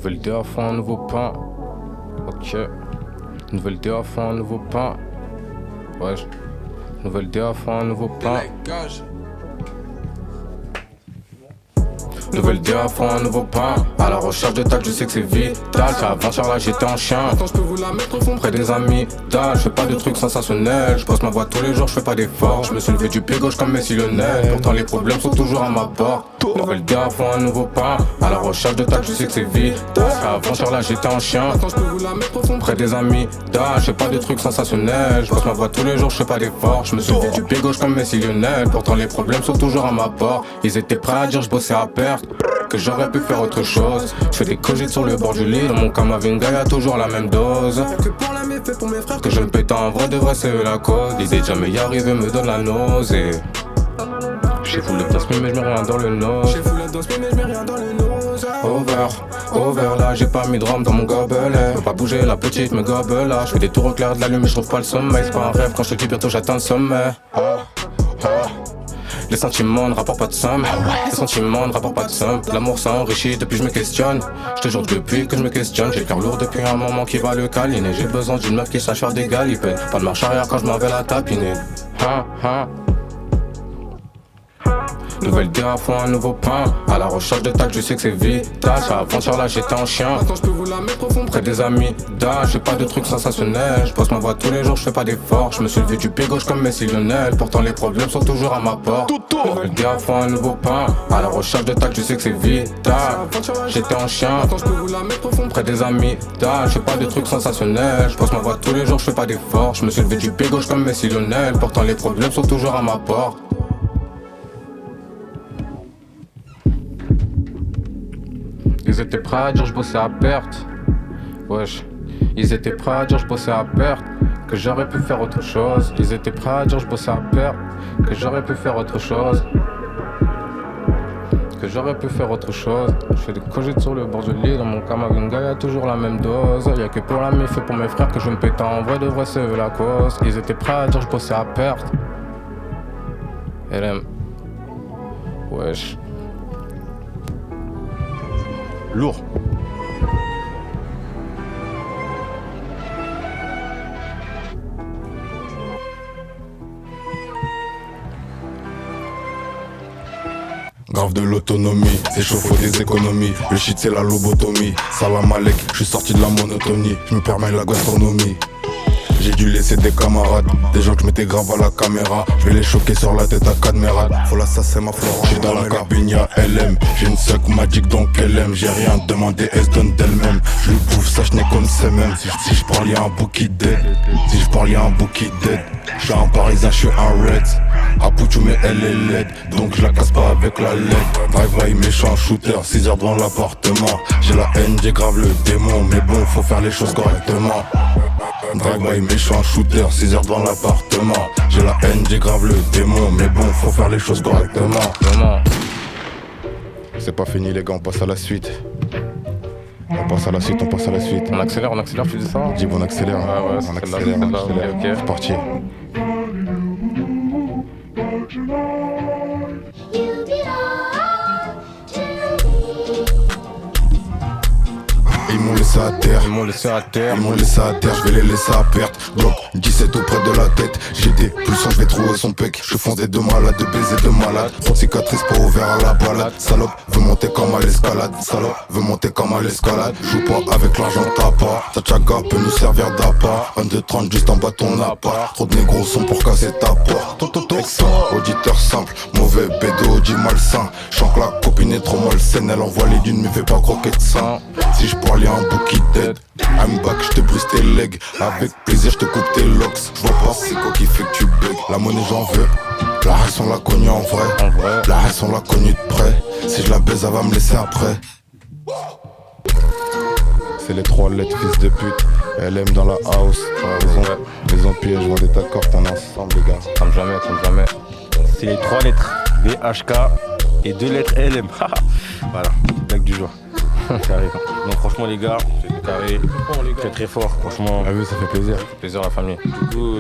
Nouvelle idée à fond, un nouveau pain. Ok. Nouvelle idée à fond, un nouveau pain. Ouais. Nouvelle idée à fond, un nouveau pain. Nouvelle idée à fond, un nouveau pain. À la recherche de tâches, je sais que c'est vital. C'est avant-hier là, j'étais en chien. Attends, je peux vous la mettre au fond près des amis. Je fais pas de trucs sensationnels. Je bosse ma voix tous les jours, je fais pas d'efforts. Je me suis levé du pied gauche comme Messi Lionel. Pourtant les problèmes sont toujours à ma porte. Nouvelle idée à fond, un nouveau pain. À la recherche de tâches, je sais que c'est vital. C'est avant-hier là, j'étais en chien. Attends, je peux vous la mettre au fond près des amis. Je fais pas de trucs sensationnels. Je bosse ma voix tous les jours, je fais pas d'efforts. Je me suis levé du pied gauche comme Messi Lionel. Pourtant les problèmes sont toujours à ma porte. Ils étaient prêts à dire je bossais à perte, que j'aurais pu faire autre chose. Je fais des cogites sur le bord du lit. Dans mon Kamavinga y'a toujours la même dose. Que pour la méfait pour mes frères, que je me pète en vrai de vrai c'est eux la cause. L'idée de jamais y arriver me donne la nausée. J'ai fou le danse mais je mets rien dans le nose. J'ai fou la danse mais je mets rien dans le nose. Over là j'ai pas mis de rhum dans mon gobelet. Je peux pas bouger la petite me gobe là. Je fais des tours au clair de la lune mais je trouve pas le sommeil. C'est pas un rêve quand je te dis bientôt j'atteins le sommet. Les sentiments ne rapportent pas de somme. Les sentiments ne rapportent pas de somme. L'amour s'enrichit depuis que je me questionne. Je te jure depuis que je me questionne. J'ai le cœur lourd depuis un moment qui va le câliner. J'ai besoin d'une meuf qui sache faire des galipettes. Pas de marche arrière quand je m'en vais la tapiner. Nouvelle idée à fond, un nouveau pain. À la recherche de tâches, je sais que c'est vital. C'est avant-hier là, j'étais en chien. Attends, je peux vous la mettre au fond près des amis. Je fais pas de trucs sensationnels. Je bosse ma voix tous les jours, je fais pas d'efforts. Je me suis levé du pied gauche comme Messi Lionel. Pourtant les problèmes sont toujours à ma porte. Nouvelle idée à fond, un nouveau pain. À la recherche de tâches, je sais que c'est vital. J'étais en chien. Attends, je peux vous la mettre au fond près des amis. Je fais pas de trucs sensationnels. Je bosse ma voix tous les jours, je fais pas d'efforts. Je me suis levé du pied gauche comme Messi Lionel. Pourtant les problèmes sont toujours à ma porte. Ils étaient prêts à dire je bossais à perte. Wesh. Ils étaient prêts à dire je bossais à perte, que j'aurais pu faire autre chose. Ils étaient prêts à dire je bossais à perte, que j'aurais pu faire autre chose. Que j'aurais pu faire autre chose. Je fais des cogites sur le bord du lit. Dans mon Kamavinga y'a toujours la même dose. Y'a que pour la méfait pour mes frères que je me pète en vrai de vrai c'est eux la cause. Ils étaient prêts à dire je bossais à perte. LM. Wesh. Lourd. Grave de l'autonomie, c'est chaud, faut des économies. Le shit c'est la lobotomie. Salam alek, je suis sorti de la monotonie. Je me permets la gastronomie. J'ai dû laisser des camarades, des gens que je m'étais grave à la caméra. Je vais les choquer sur la tête à Cadmerade. Faut l'assassin ma Florent. J'suis dans la cabine, y'a LM. J'ai une suck magique donc elle aime. J'ai rien demandé, elle se donne d'elle-même. Je lui bouffe ça, je n'ai comme c'est même. Si je parle y'a un bouki dead. Si je parle y'a un bouki dead. J'suis un parisien, j'suis un red. Apouchou mais elle est laide, donc je la casse pas avec la LED. Drive-by méchant shooter, 6 heures devant l'appartement. J'ai la haine, j'ai grave le démon. Mais bon, faut faire les choses correctement. Drive-by méchant shooter, 6 heures devant l'appartement. J'ai la haine, j'ai grave le démon. Mais bon, faut faire les choses correctement. C'est pas fini les gars, on passe à la suite. On passe à la suite, on passe à la suite. On accélère, tu dis ça? Dis bon, on accélère. Ouais, on accélère, on accélère. Okay. C'est parti. Ils m'ont laissé à terre, Ils m'ont laissé à terre, ils m'ont laissé à terre, je vais les laisser à perte. Bloc 17 auprès de la tête, j'ai des pulsions, je vais trouver son pec. Je fonce des deux malades, de baiser de malade. Trop de cicatrices pas ouvert à la balade. Salope veut monter comme à l'escalade, salope veut monter comme à l'escalade. Joue pas avec l'argent t'as pas, ta tchaga peut nous servir d'appât. 1-2-30 juste en bas ton appart. Trop de négros sont pour casser ta porte. Auditeur simple, mauvais bédo, dit malsain. Chante la copine est trop malsaine, elle envoie les dunes mais fait pas croquer de sang. Si je parle y'a un bouki dead. I'm back, je te brise tes legs. Avec plaisir je te coupe tes locks. Je vois pas c'est quoi qui fait que tu bugs. La monnaie j'en veux. La race on l'a connue en vrai. La race on l'a connue de près. Si je la baise elle va me laisser après. C'est les 3 lettres fils de pute. LM dans la house. Les empires je vendais ta corde en ensemble les gars. Comme jamais. C'est les 3 lettres BHK et 2 lettres LM. Voilà, blague du jour. Carré. Donc franchement les gars, c'est carré, très très fort, franchement. Ah oui ça fait plaisir. Plaisir à la famille. Du coup,